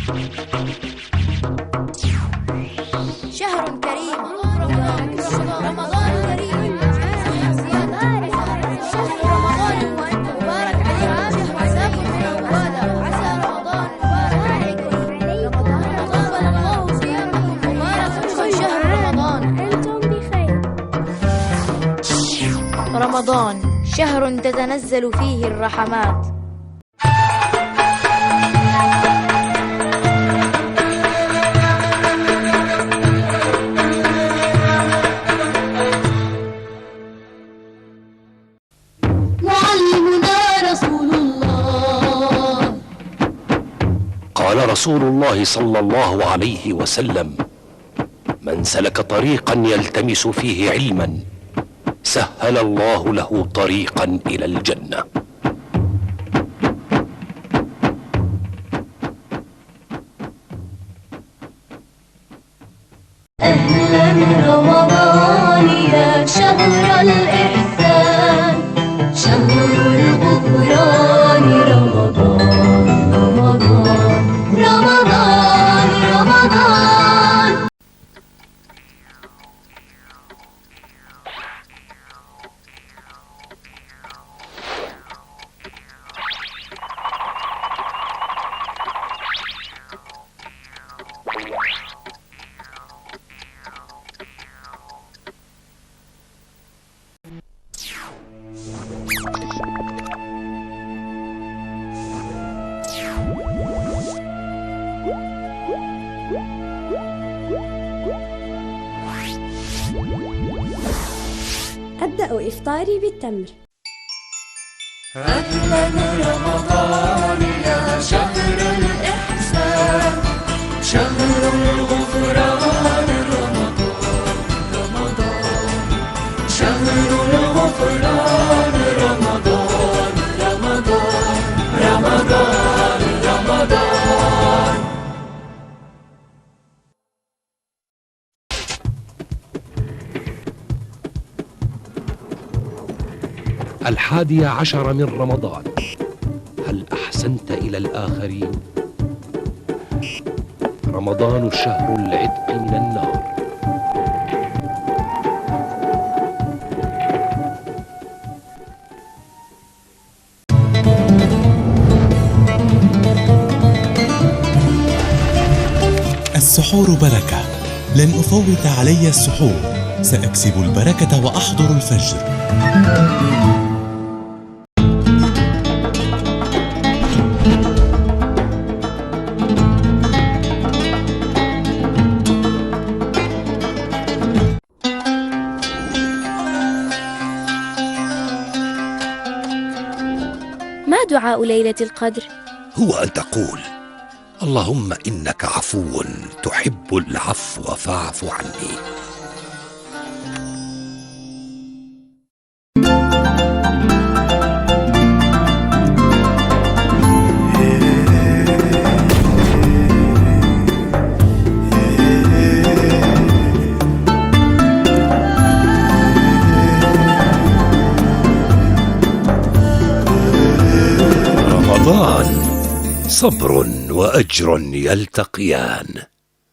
شهر كريم رمضان كريم شهر رمضان مبارك عليكم عساكم عسى رمضان مبارك عليكم تقبل الله صيامكم مبارك شهر رمضان أنتم بخير. رمضان شهر تتنزل فيه الرحمات. قال رسول الله صلى الله عليه وسلم: من سلك طريقا يلتمس فيه علما سهل الله له طريقا إلى الجنة. أهلا رمضان يا شهر الإحسان، شهر الغفران، رمضان رمضان رمضان رمضان. أبدأ إفطاري بالتمر. أهلا رمضان يا شهر الإحسان، شهر الغفران، رمضان رمضان، شهر الغفران، رمضان رمضان رمضان رمضان. الحادي عشر من رمضان. هل أحسنت إلى الآخرين؟ رمضان شهر العتق من النار. السحور بركة، لن أفوت علي السحور، سأكسب البركة وأحضر الفجر. ما دعاء ليلة القدر؟ هو أن تقول: اللهم إنك عفو تحب العفو فاعف عني. رمضان صبر وأجر يلتقيان.